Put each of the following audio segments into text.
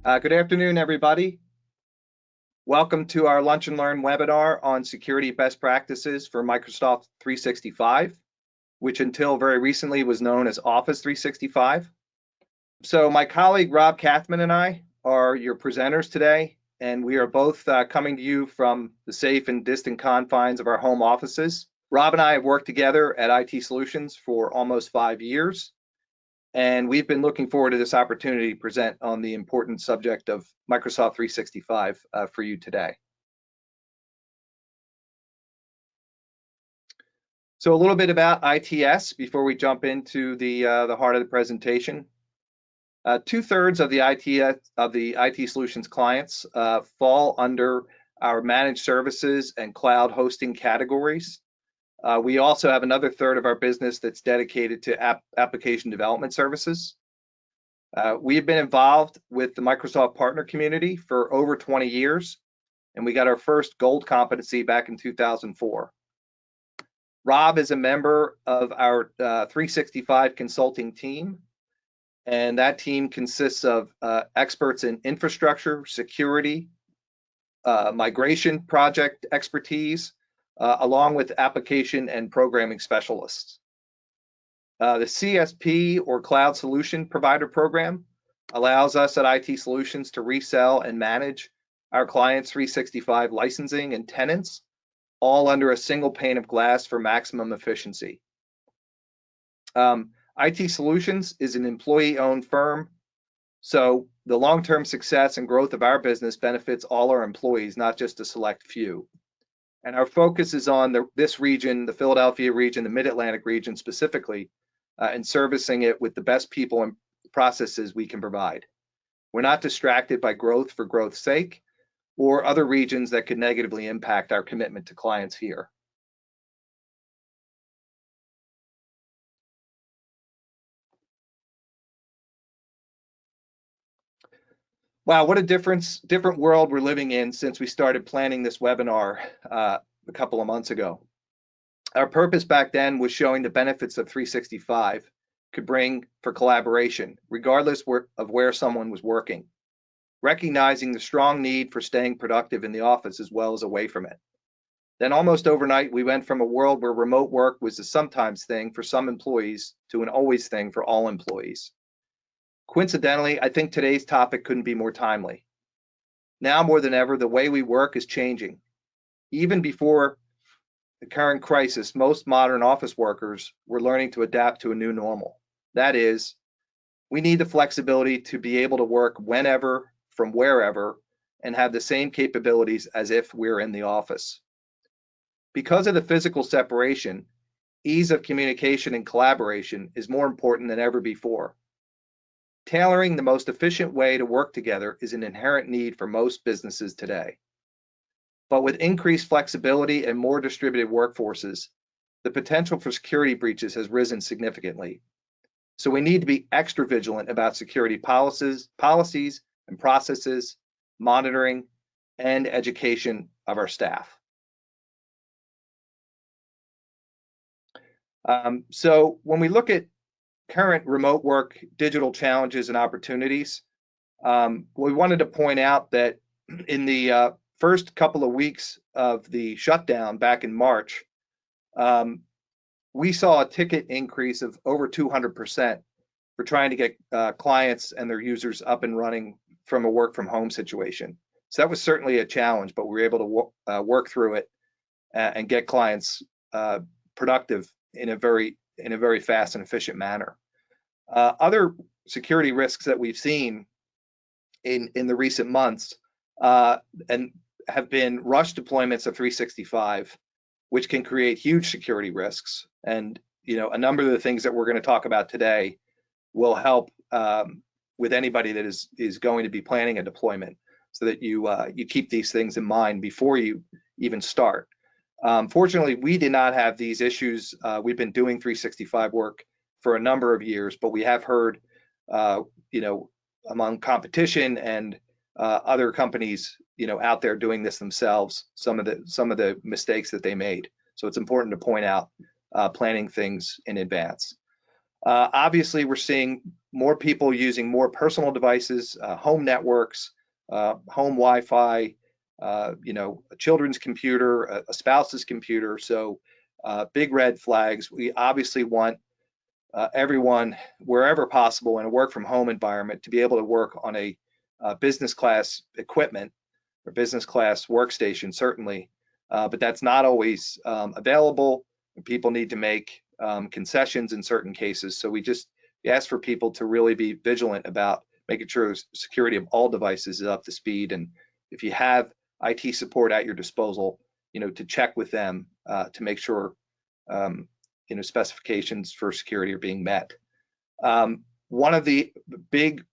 Good afternoon, everybody. Welcome to our Lunch and Learn webinar on security best practices for Microsoft 365, which until very recently was known as Office 365. So my colleague Rob Kathman and I are your presenters today, and we are both coming to you from the safe and distant confines of our home offices. Rob and I have worked together at IT Solutions for almost 5 years. And we've been looking forward to this opportunity to present on the important subject of Microsoft 365 for you today. So a little bit about ITS before we jump into the heart of the presentation. 2/3 of the IT Solutions clients fall under our managed services and cloud hosting categories. We also have another 1/3 of our business that's dedicated to application development services. We have been involved with the Microsoft partner community for over 20 years, and we got our first gold competency back in 2004. Rob is a member of our 365 consulting team, and that team consists of experts in infrastructure, security, migration project expertise, along with application and programming specialists. The CSP, or Cloud Solution Provider Program, allows us at IT Solutions to resell and manage our clients' 365 licensing and tenants, all under a single pane of glass for maximum efficiency. IT Solutions is an employee-owned firm, so the long-term success and growth of our business benefits all our employees, not just a select few. And our focus is on this region, the Philadelphia region, the Mid-Atlantic region specifically, and servicing it with the best people and processes we can provide. We're not distracted by growth for growth's sake or other regions that could negatively impact our commitment to clients here. Wow, what a different world we're living in since we started planning this webinar a couple of months ago. Our purpose back then was showing the benefits of 365 could bring for collaboration, regardless of where someone was working, recognizing the strong need for staying productive in the office as well as away from it. Then almost overnight, we went from a world where remote work was a sometimes thing for some employees to an always thing for all employees. Coincidentally, I think today's topic couldn't be more timely. Now more than ever, the way we work is changing. Even before the current crisis, most modern office workers were learning to adapt to a new normal. That is, we need the flexibility to be able to work whenever, from wherever, and have the same capabilities as if we're in the office. Because of the physical separation, ease of communication and collaboration is more important than ever before. Tailoring the most efficient way to work together is an inherent need for most businesses today. But with increased flexibility and more distributed workforces, the potential for security breaches has risen significantly. So we need to be extra vigilant about security policies and processes, monitoring, and education of our staff. So when we look at current remote work digital challenges and opportunities, we wanted to point out that in the first couple of weeks of the shutdown back in March, we saw a ticket increase of over 200% for trying to get clients and their users up and running from a work from home situation. So that was certainly a challenge, but we were able to work through it and get clients productive in a very fast and efficient manner. Other security risks that we've seen in the recent months and have been rush deployments of 365, which can create huge security risks. And a number of the things that we're going to talk about today will help with anybody that is going to be planning a deployment, so that you keep these things in mind before you even start. Fortunately, we did not have these issues. We've been doing 365 work for a number of years, but we have heard, among competition and other companies, out there doing this themselves, some of the mistakes that they made. So it's important to point out planning things in advance. Obviously, we're seeing more people using more personal devices, home networks, home Wi-Fi, you know, a children's computer, a spouse's computer. So big red flags. We obviously want everyone, wherever possible, in a work from home environment to be able to work on a business class equipment or business class workstation, certainly. But that's not always available. People need to make concessions in certain cases. So we ask for people to really be vigilant about making sure the security of all devices is up to speed. And if you have IT support at your disposal, you know, to check with them to make sure you know, specifications for security are being met. One of the big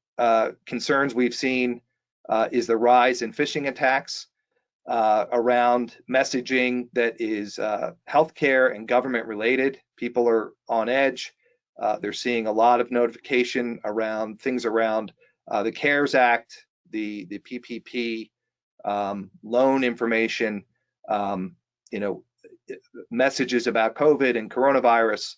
concerns we've seen is the rise in phishing attacks around messaging that is healthcare and government related. People are on edge. They're seeing a lot of notification around things around the CARES Act, the PPP, loan information, you know, messages about COVID and coronavirus.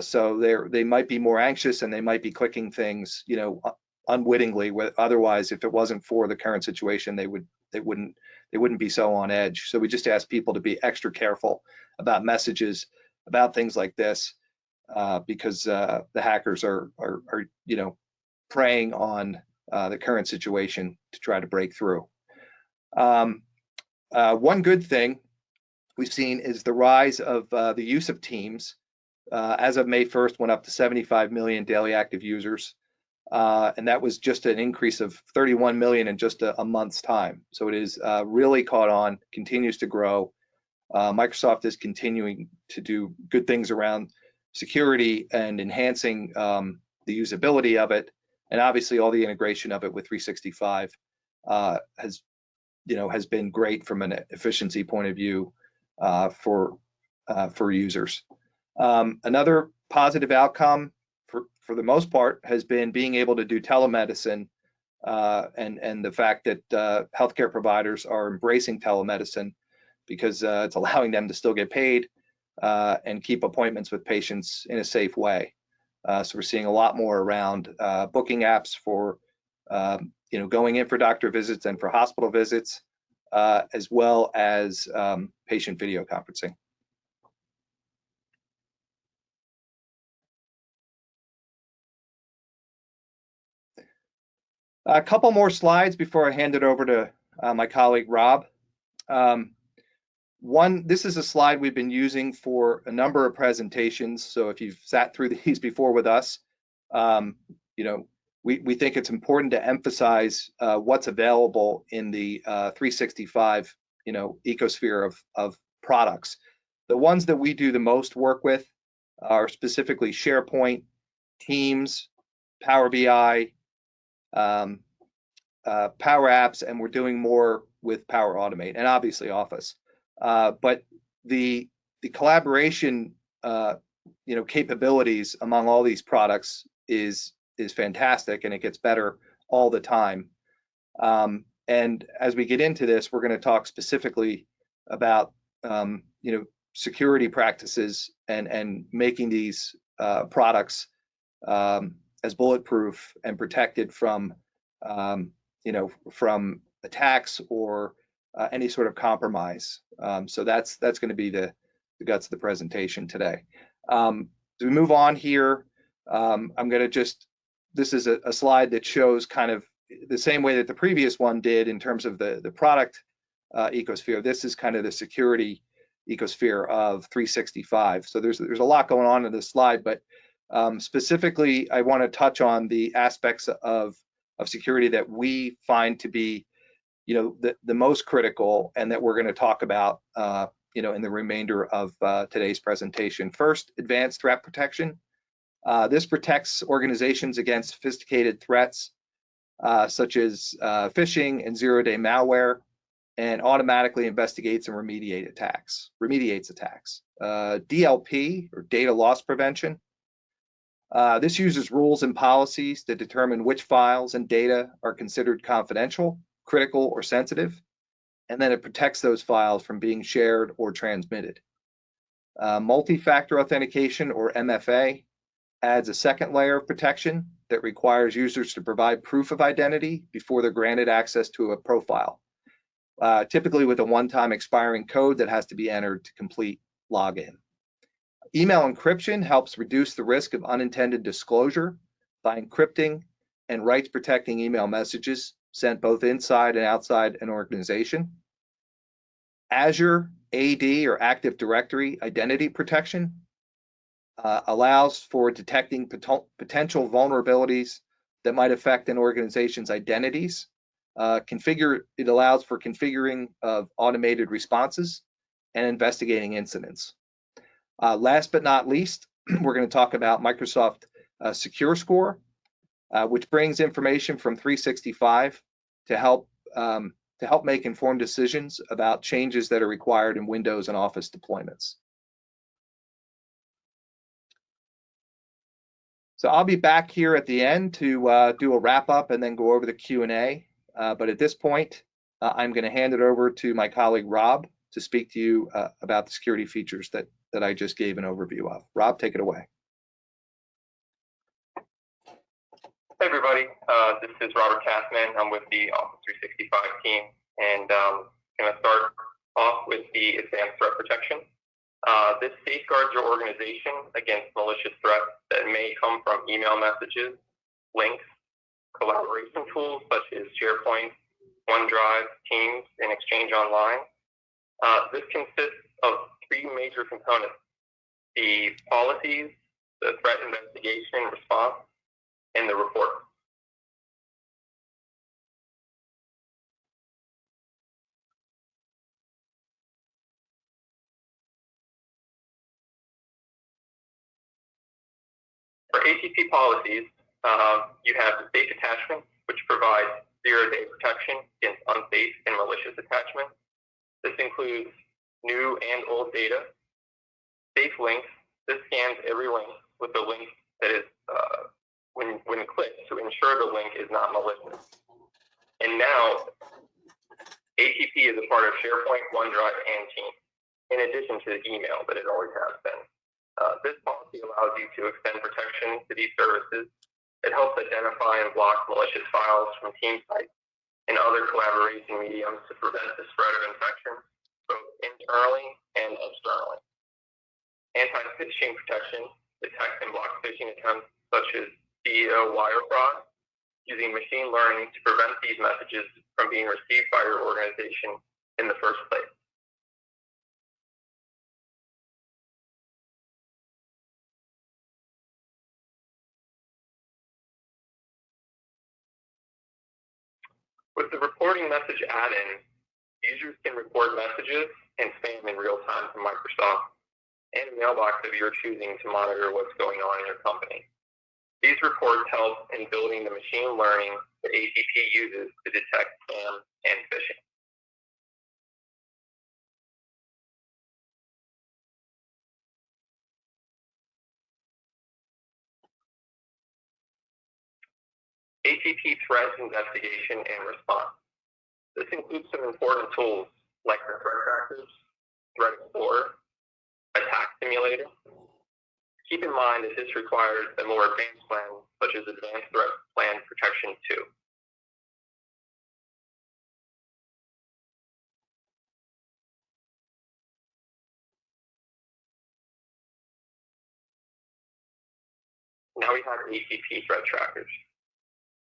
So they might be more anxious and they might be clicking things, you know, unwittingly. Otherwise, if it wasn't for the current situation, they wouldn't be so on edge. So we just ask people to be extra careful about messages about things like this because the hackers are you know, preying on the current situation to try to break through. One good thing we've seen is the rise of the use of Teams. As of May 1st, went up to 75 million daily active users. And that was just an increase of 31 million in just a month's time. So it is really caught on, continues to grow. Microsoft is continuing to do good things around security and enhancing the usability of it. And obviously all the integration of it with 365 has been great from an efficiency point of view for users. Another positive outcome for the most part has been being able to do telemedicine and the fact that healthcare providers are embracing telemedicine because it's allowing them to still get paid and keep appointments with patients in a safe way. So we're seeing a lot more around booking apps for you know, going in for doctor visits and for hospital visits, as well as patient video conferencing. A couple more slides before I hand it over to my colleague Rob. This is a slide we've been using for a number of presentations. So if you've sat through these before with us, you know, we think it's important to emphasize what's available in the 365, you know, ecosphere of products. The ones that we do the most work with are specifically SharePoint, Teams, Power BI, Power Apps, and we're doing more with Power Automate and obviously Office. But the collaboration, you know, capabilities among all these products is fantastic, and it gets better all the time. And as we get into this, we're going to talk specifically about you know, security practices and making these products as bulletproof and protected from you know, from attacks or any sort of compromise. So that's going to be the guts of the presentation today. As we move on here, I'm going to this is a slide that shows kind of the same way that the previous one did in terms of the product ecosphere. This is kind of the security ecosphere of 365. So there's a lot going on in this slide, but specifically, I want to touch on the aspects of security that we find to be, you know, the most critical, and that we're going to talk about, you know, in the remainder of today's presentation. First, advanced threat protection. This protects organizations against sophisticated threats such as phishing and zero-day malware, and automatically investigates and remediates attacks. DLP, or data loss prevention. This uses rules and policies to determine which files and data are considered confidential, critical, or sensitive, and then it protects those files from being shared or transmitted. Multifactor authentication, or MFA. adds a second layer of protection that requires users to provide proof of identity before they're granted access to a profile, typically with a one-time expiring code that has to be entered to complete login. Email encryption helps reduce the risk of unintended disclosure by encrypting and rights protecting email messages sent both inside and outside an organization. Azure AD or Active Directory identity protection allows for detecting potential vulnerabilities that might affect an organization's identities. It allows for configuring of automated responses and investigating incidents. Last but not least, we're going to talk about Microsoft Secure Score, which brings information from 365 to help make informed decisions about changes that are required in Windows and Office deployments. So I'll be back here at the end to do a wrap up and then go over the Q&A. But at this point, I'm going to hand it over to my colleague Rob to speak to you about the security features that I just gave an overview of. Rob, take it away. Hey everybody, this is Robert Kathman. I'm with the Office 365 team, and going to start off with the advanced threat protection. This safeguards your organization against malicious threats that may come from email messages, links, collaboration tools such as SharePoint, OneDrive, Teams, and Exchange Online. This consists of three major components: the policies, the threat investigation and response, and the report. For ATP policies, you have the safe attachment, which provides zero-day protection against unsafe and malicious attachments. This includes new and old data. Safe links. This scans every link with the link that is when clicked to ensure the link is not malicious. And now, ATP is a part of SharePoint, OneDrive, and Teams, in addition to the email that it always has been. This policy allows you to extend protection to these services. It helps identify and block malicious files from team sites and other collaboration mediums to prevent the spread of infection, both internally and externally. Anti-phishing protection detects and blocks phishing attempts such as CEO wire fraud, using machine learning to prevent these messages from being received by your organization in the first place. With the reporting message add-in, users can report messages and spam in real time from Microsoft and a mailbox of your choosing to monitor what's going on in your company. These reports help in building the machine learning that ATP uses to detect spam and phishing. ATP threat investigation and response. This includes some important tools like the threat trackers, threat explorer, attack simulator. Keep in mind that this requires a more advanced plan, such as Advanced Threat Plan Protection 2. Now we have ATP threat trackers.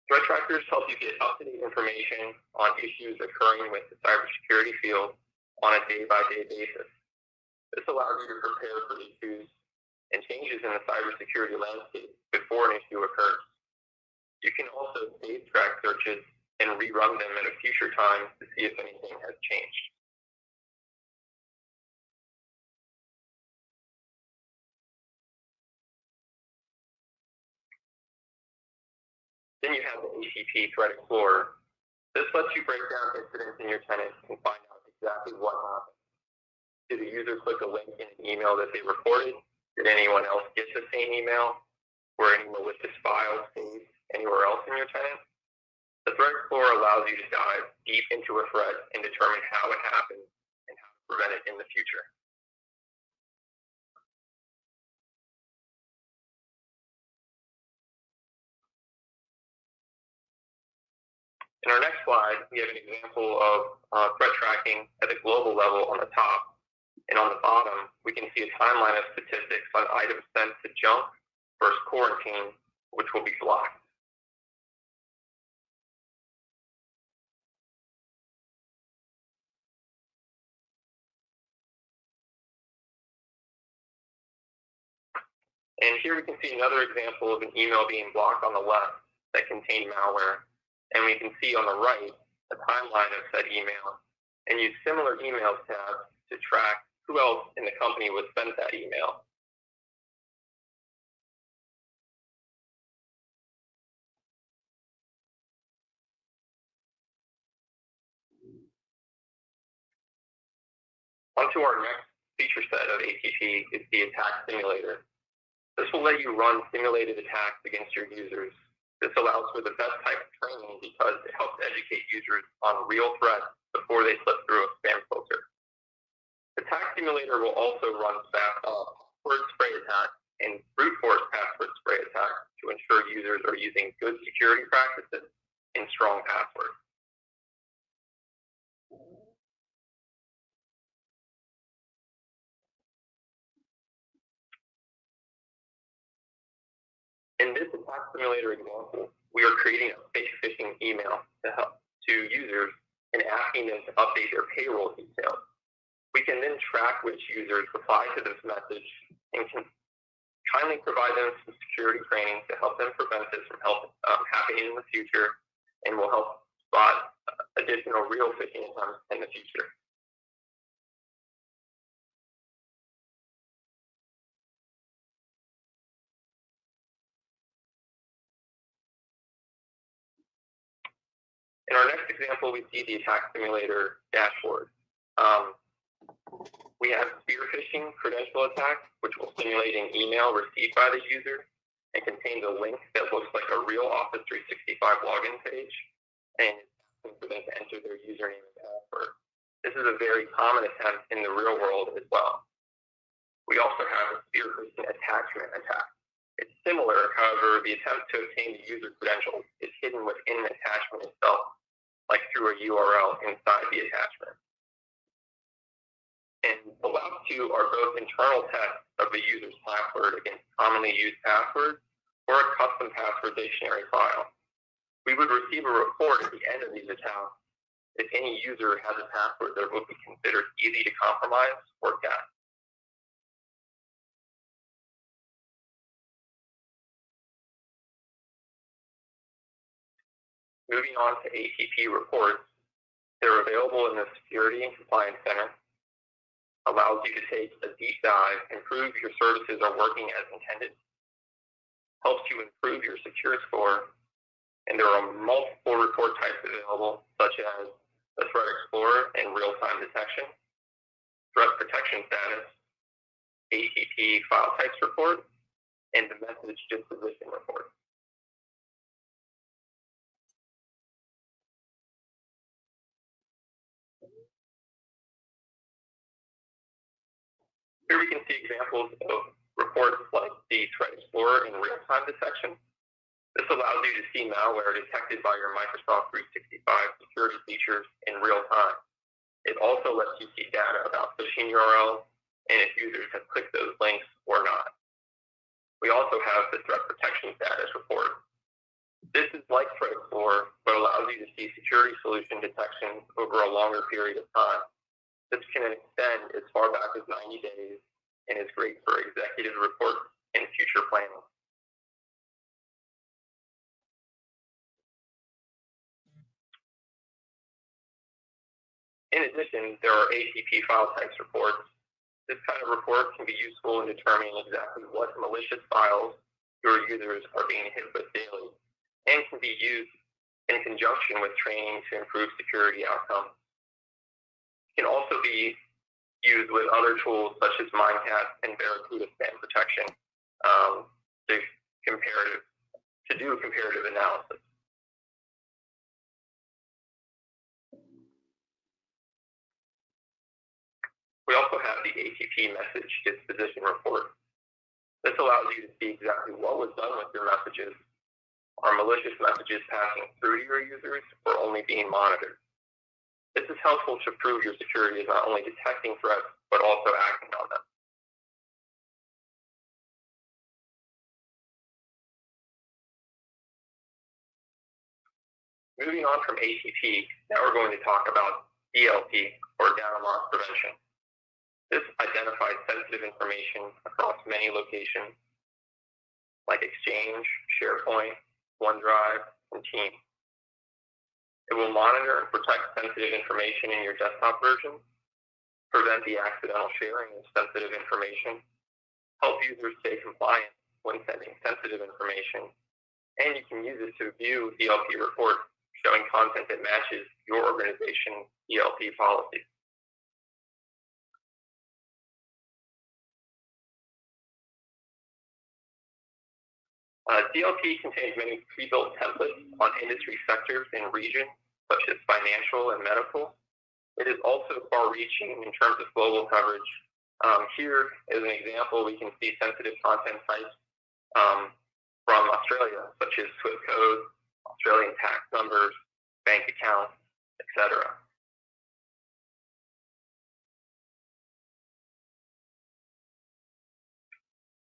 Threat trackers help you get up-to-date information on issues occurring with the cybersecurity field on a day-by-day basis. This allows you to prepare for issues and changes in the cybersecurity landscape before an issue occurs. You can also save track searches and rerun them at a future time to see if anything has changed. Then you have the ATP Threat Explorer. This lets you break down incidents in your tenant and find out exactly what happened. Did a user click a link in an email that they reported? Did anyone else get the same email? Were any malicious files saved anywhere else in your tenant? The Threat Explorer allows you to dive deep into a threat and determine how it happened and how to prevent it in the future. In our next slide, we have an example of threat tracking at the global level on the top. And on the bottom, we can see a timeline of statistics on items sent to junk versus quarantine, which will be blocked. And here we can see another example of an email being blocked on the left that contained malware. And we can see on the right a timeline of said email and use similar email tabs to track who else in the company was sent that email. Onto our next feature set of ATP is the attack simulator. This will let you run simulated attacks against your users. This allows for the best type of training because it helps educate users on real threats before they slip through a spam filter. Attack simulator will also run password spray attacks and brute force password spray attacks to ensure users are using good security practices and strong passwords. In this attack simulator example, we are creating a fake phishing email to users and asking them to update their payroll details. We can then track which users reply to this message and can kindly provide them some security training to help them prevent this from happening in the future, and will help spot additional real phishing attempts in the future. In our next example, we see the attack simulator dashboard. We have spear phishing credential attack, which will simulate an email received by the user and contains a link that looks like a real Office 365 login page, and it's for them to enter their username and password. This is a very common attempt in the real world as well. We also have a spear phishing attachment attack. It's similar, however, the attempt to obtain the user credentials is hidden within the attachment itself, like through a URL inside the attachment. And the last two are both internal tests of the user's password against commonly used passwords or a custom password dictionary file. We would receive a report at the end of these attacks if any user has a password that would be considered easy to compromise or guess. Moving on to ATP reports, they're available in the Security and Compliance Center. Allows you to take a deep dive and prove your services are working as intended, helps you improve your secure score, and there are multiple report types available, such as the Threat Explorer and real-time detection, threat protection status, ATP file types report, and the message disposition report. Here we can see examples of reports like the Threat Explorer and real-time detection. This allows you to see malware detected by your Microsoft 365 security features in real time. It also lets you see data about phishing URLs and if users have clicked those links or not. We also have the Threat Protection Status report. This is like Threat Explorer, but allows you to see security solution detections over a longer period of time. This can extend as far back as 90 days and is great for executive reports and future planning. In addition, there are ATP file types reports. This kind of report can be useful in determining exactly what malicious files your users are being hit with daily, and can be used in conjunction with training to improve security outcomes. It can also be used with other tools such as Mimecast and Barracuda spam protection to do comparative analysis. We also have the ATP message disposition report. This allows you to see exactly what was done with your messages, Are malicious messages passing through to your users or only being monitored? This is helpful to prove your security is not only detecting threats, but also acting on them. Moving on from ATP, now we're going to talk about DLP, or data loss prevention. This identifies sensitive information across many locations, like Exchange, SharePoint, OneDrive, and Teams. It will monitor and protect sensitive information in your desktop version, prevent the accidental sharing of sensitive information, help users stay compliant when sending sensitive information, and you can use it to view DLP reports showing content that matches your organization's DLP policies. DLP contains many pre-built templates on industry sectors and regions, such as financial and medical. It is also far-reaching in terms of global coverage. Here, as an example, we can see sensitive content types from Australia, such as SWIFT codes, Australian tax numbers, bank accounts, etc.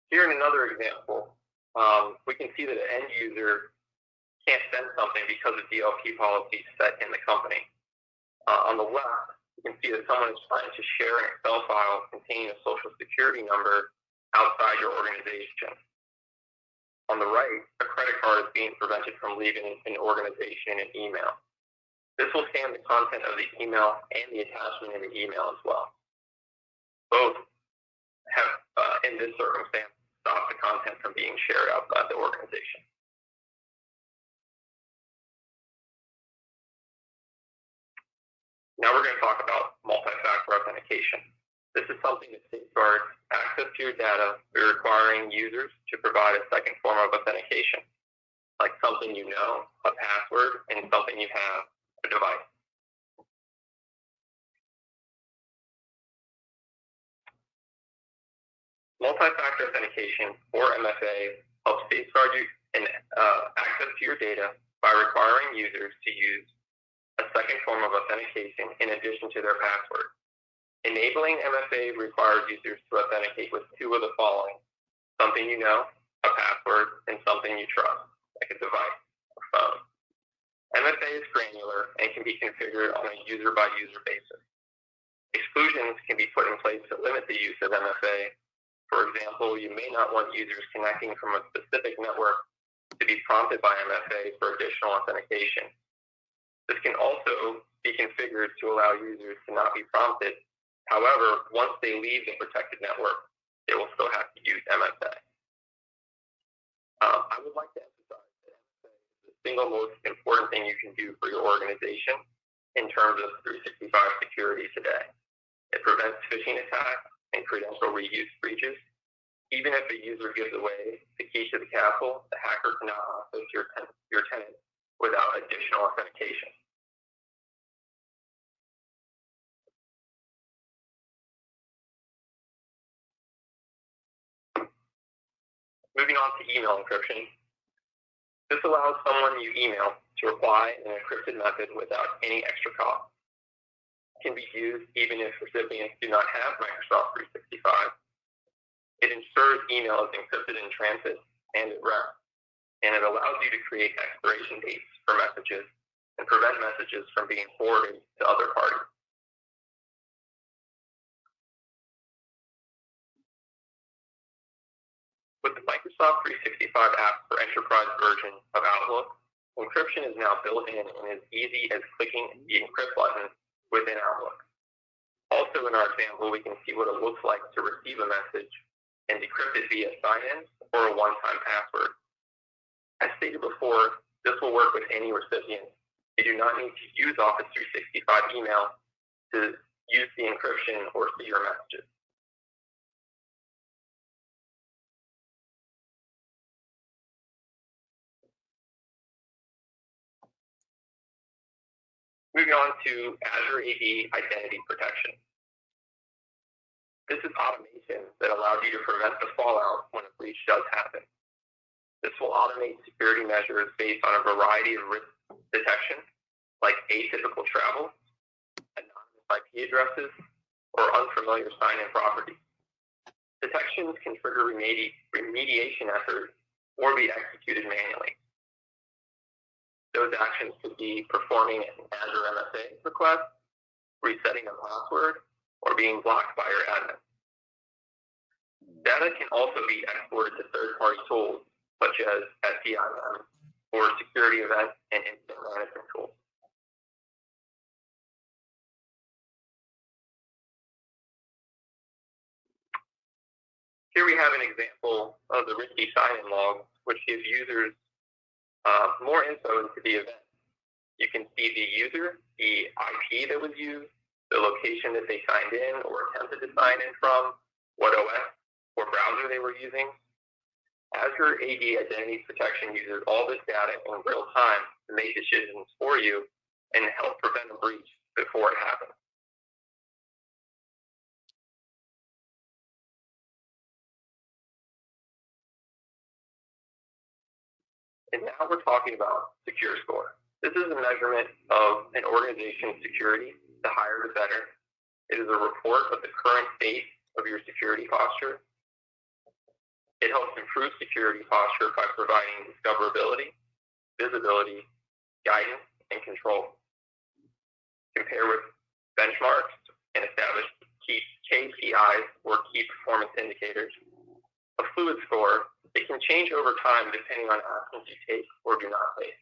Here in another example, we can see that an end user can't send something because of DLP policies set in the company. On the left, you can see that someone is trying to share an Excel file containing a social security number outside your organization. On the right, a credit card is being prevented from leaving an organization in an email. This will scan the content of the email and the attachment in the email as well. Both have, in this circumstance, stop the content from being shared outside the organization. Now we're going to talk about multi-factor authentication. This is something that safeguards access to your data by requiring users to provide a second form of authentication, like something you know, a password, and something you have, a device. Multi-factor authentication, or MFA, helps safeguard you and access to your data by requiring users to use a second form of authentication in addition to their password. Enabling MFA requires users to authenticate with two of the following: something you know, a password, and something you trust, like a device or phone. MFA is granular and can be configured on a user-by-user basis. Exclusions can be put in place to limit the use of MFA. For example, you may not want users connecting from a specific network to be prompted by MFA for additional authentication. This can also be configured to allow users to not be prompted. However, once they leave the protected network, they will still have to use MFA. I would like to emphasize that MFA is the single most important thing you can do for your organization in terms of 365 security today. It prevents phishing attacks and credential reuse breaches. Even if a user gives away the key to the castle, the hacker cannot access your tenant without additional authentication. Moving on to email encryption. This allows someone you email to reply in an encrypted method without any extra cost. It can be used even if recipients do not have Microsoft 365. It ensures email is encrypted in transit and at rest, and it allows you to create expiration dates for messages and prevent messages from being forwarded to other parties. With the Microsoft 365 app for enterprise version of Outlook, encryption is now built in and as easy as clicking the encrypt button within Outlook. Also in our example, we can see what it looks like to receive a message and decrypt it via sign-in or a one-time password. As stated before, this will work with any recipient. You do not need to use Office 365 email to use the encryption or see your messages. Moving on to Azure AD Identity Protection. This is automation that allows you to prevent the fallout when a breach does happen. This will automate security measures based on a variety of risk detection, like atypical travel, anonymous IP addresses, or unfamiliar sign-in properties. Detections can trigger remediation efforts or be executed manually. Those actions could be performing an Azure MFA request, resetting a password, or being blocked by your admin. Data can also be exported to third-party tools, such as SCIM, or security event and incident management tools. Here we have an example of the risky sign-in log, which gives users more info into the event. You can see the user, the IP that was used, the location that they signed in or attempted to sign in from, what OS or browser they were using. Azure AD Identity Protection uses all this data in real time to make decisions for you and help prevent a breach before it happens. And now we're talking about Secure Score. This is a measurement of an organization's security. The higher, the better. It is a report of the current state of your security posture. It helps improve security posture by providing discoverability, visibility, guidance, and control. Compare with benchmarks and establish key KPIs or key performance indicators. A fluid score, it can change over time depending on actions you take or do not take.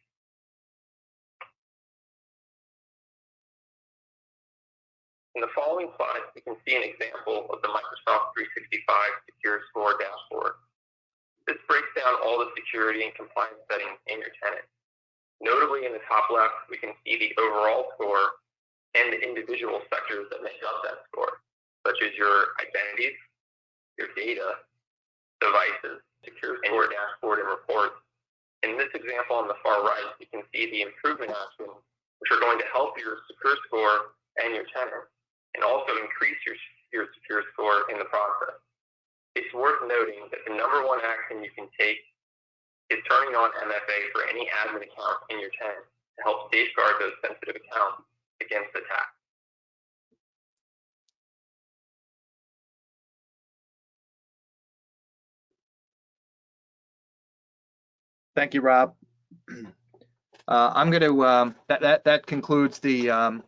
In the following slides, you can see an example of the Microsoft 365 Secure Score dashboard. This breaks down all the security and compliance settings in your tenant. Notably, in the top left, we can see the overall score and the individual sectors that make up that score, such as your identities, your data, devices, secure score dashboard, and reports. In this example on the far right, you can see the improvement actions, which are going to help your secure score and your tenant, and also increase your secure score in the process. It's worth noting that the number one action you can take is turning on MFA for any admin account in your tenant to help safeguard those sensitive accounts against attack. Thank you, Rob. I'm going to that concludes the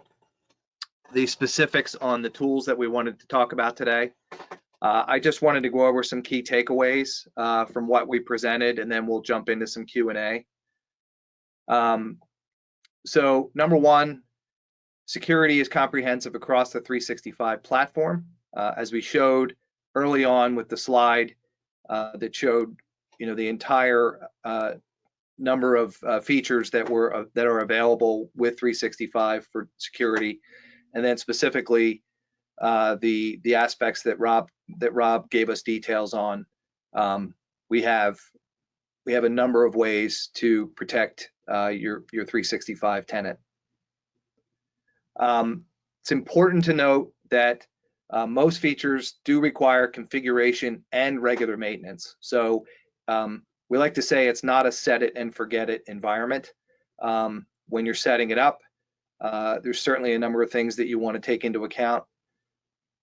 specifics on the tools that we wanted to talk about today. I just wanted to go over some key takeaways from what we presented, and then we'll jump into some Q&A. So number one, security is comprehensive across the 365 platform. As we showed early on with the slide that showed, the entire number of features that are available with 365 for security, and then specifically the aspects that Rob gave us details on. We have a number of ways to protect your 365 tenant. It's important to note that most features do require configuration and regular maintenance. So we like to say it's not a set it and forget it environment. When you're setting it up, there's certainly a number of things that you want to take into account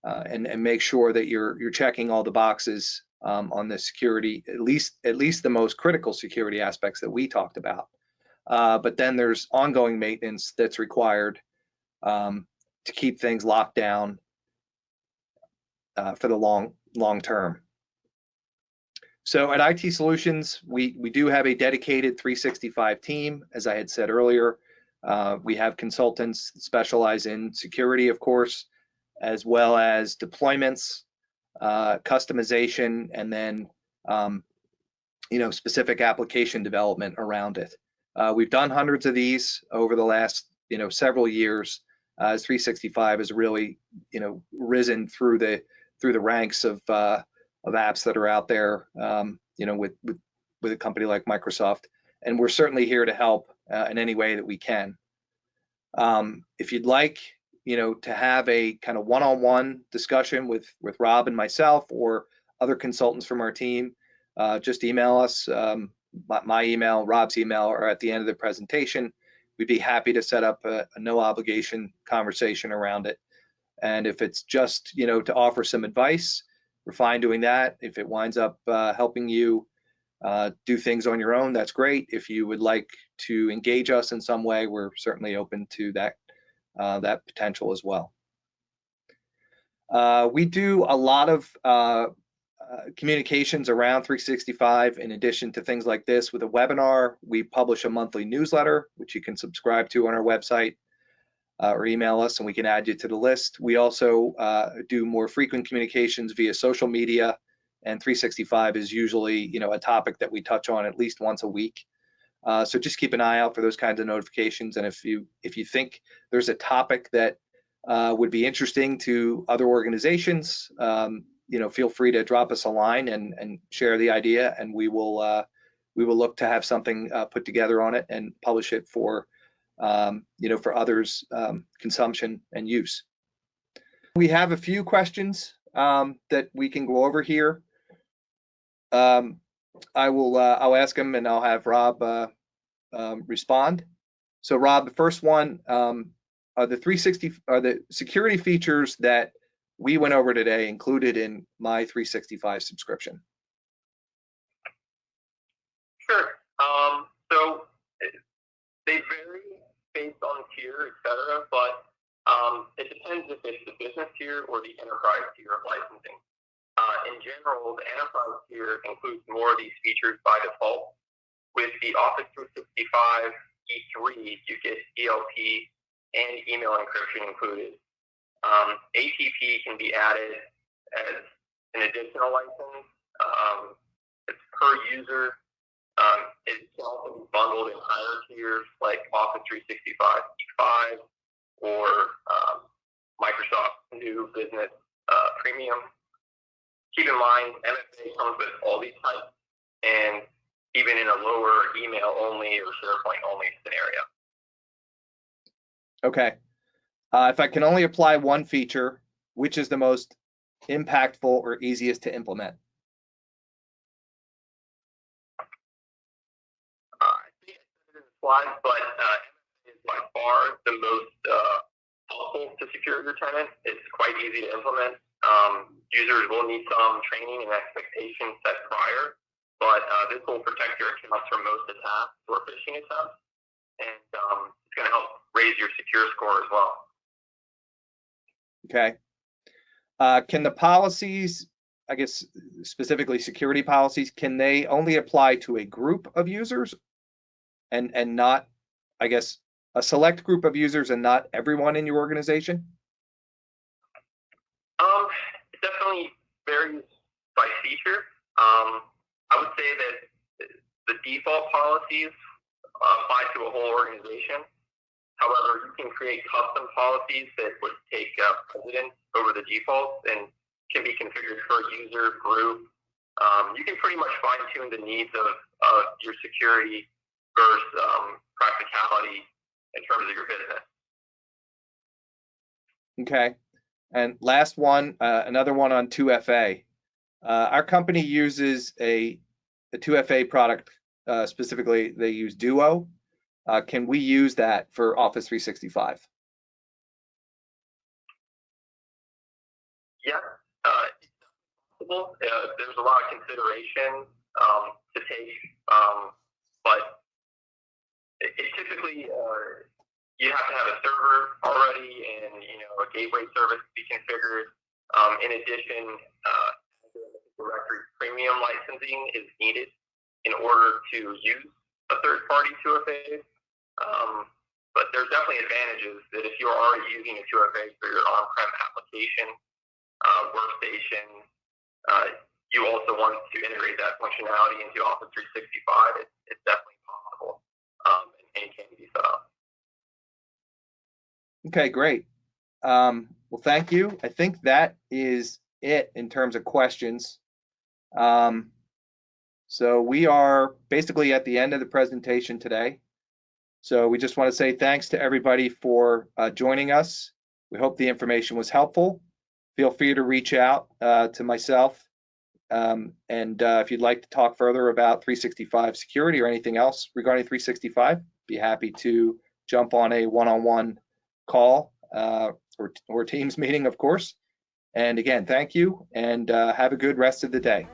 and make sure that you're checking all the boxes on the security, at least the most critical security aspects that we talked about. But then there's ongoing maintenance that's required to keep things locked down for the long term. So at IT Solutions, we do have a dedicated 365 team, as I had said earlier. We have consultants that specialize in security, of course, as well as deployments, customization, and then specific application development around it. We've done hundreds of these over the last several years as 365 has really risen through the ranks of apps that are out there, with a company like Microsoft, and we're certainly here to help in any way that we can. If you'd like, to have a kind of one-on-one discussion with Rob and myself or other consultants from our team, just email us. my email, Rob's email, or at the end of the presentation. We'd be happy to set up a no obligation conversation around it. And if it's just, to offer some advice, we're fine doing that. If it winds up helping you do things on your own, that's great. If you would like to engage us in some way, we're certainly open to that potential as well. We do a lot of communications around 365 in addition to things like this. With a webinar, we publish a monthly newsletter, which you can subscribe to on our website or email us and we can add you to the list. We also do more frequent communications via social media, and 365 is usually a topic that we touch on at least once a week. So just keep an eye out for those kinds of notifications, and if you think there's a topic that would be interesting to other organizations, feel free to drop us a line and share the idea, and we will look to have something put together on it and publish it for for others' consumption and use. We have a few questions that we can go over here. I'll ask them and I'll have Rob respond. So Rob, the first one, are the security features that we went over today included in my 365 subscription? Sure. So they vary based on tier, etc., but it depends if it's the business tier or the enterprise tier of licensing. In general, the enterprise tier includes more of these features by default. With the Office 365 E3, you get DLP and email encryption included. ATP can be added as an additional license. It's per user. It can also be bundled in higher tiers like Office 365 E5 or Microsoft New Business Premium. Keep in mind, MFA comes with all these types, and even in a lower email only or SharePoint only scenario. Okay. If I can only apply one feature, which is the most impactful or easiest to implement? I think I said it in the slide, but MFA is by far the most helpful to secure your tenant. It's quite easy to implement. Users will need some training and expectations set prior, but this will protect your accounts from most attacks or phishing attempts, and it's going to help raise your secure score as well. Okay. Can the policies, I guess specifically security policies, can they only apply to a group of users and not, I guess, a select group of users and not everyone in your organization? It definitely varies by feature. I would say that the default policies apply to a whole organization. However, you can create custom policies that would take precedence over the defaults and can be configured per user group. You can pretty much fine-tune the needs of your security versus practicality in terms of your business. Okay. And last one, another one on 2FA. Our company uses a 2FA product, specifically they use Duo. Can we use that for Office 365? Yeah, it's possible. There's a lot of consideration to take, but it typically you have to have a server already and a gateway service to be configured. In addition, directory premium licensing is needed in order to use a third-party 2FA. But there's definitely advantages that if you're already using a 2FA for your on-prem application, workstation, you also want to integrate that functionality into Office 365. It's definitely possible and can be set up. Okay, great. Well, thank you. I think that is it in terms of questions. So we are basically at the end of the presentation today. So we just want to say thanks to everybody for joining us. We hope the information was helpful. Feel free to reach out to myself If you'd like to talk further about 365 security or anything else regarding 365, be happy to jump on a one-on-one call or Teams meeting, of course. And again, thank you, and have a good rest of the day.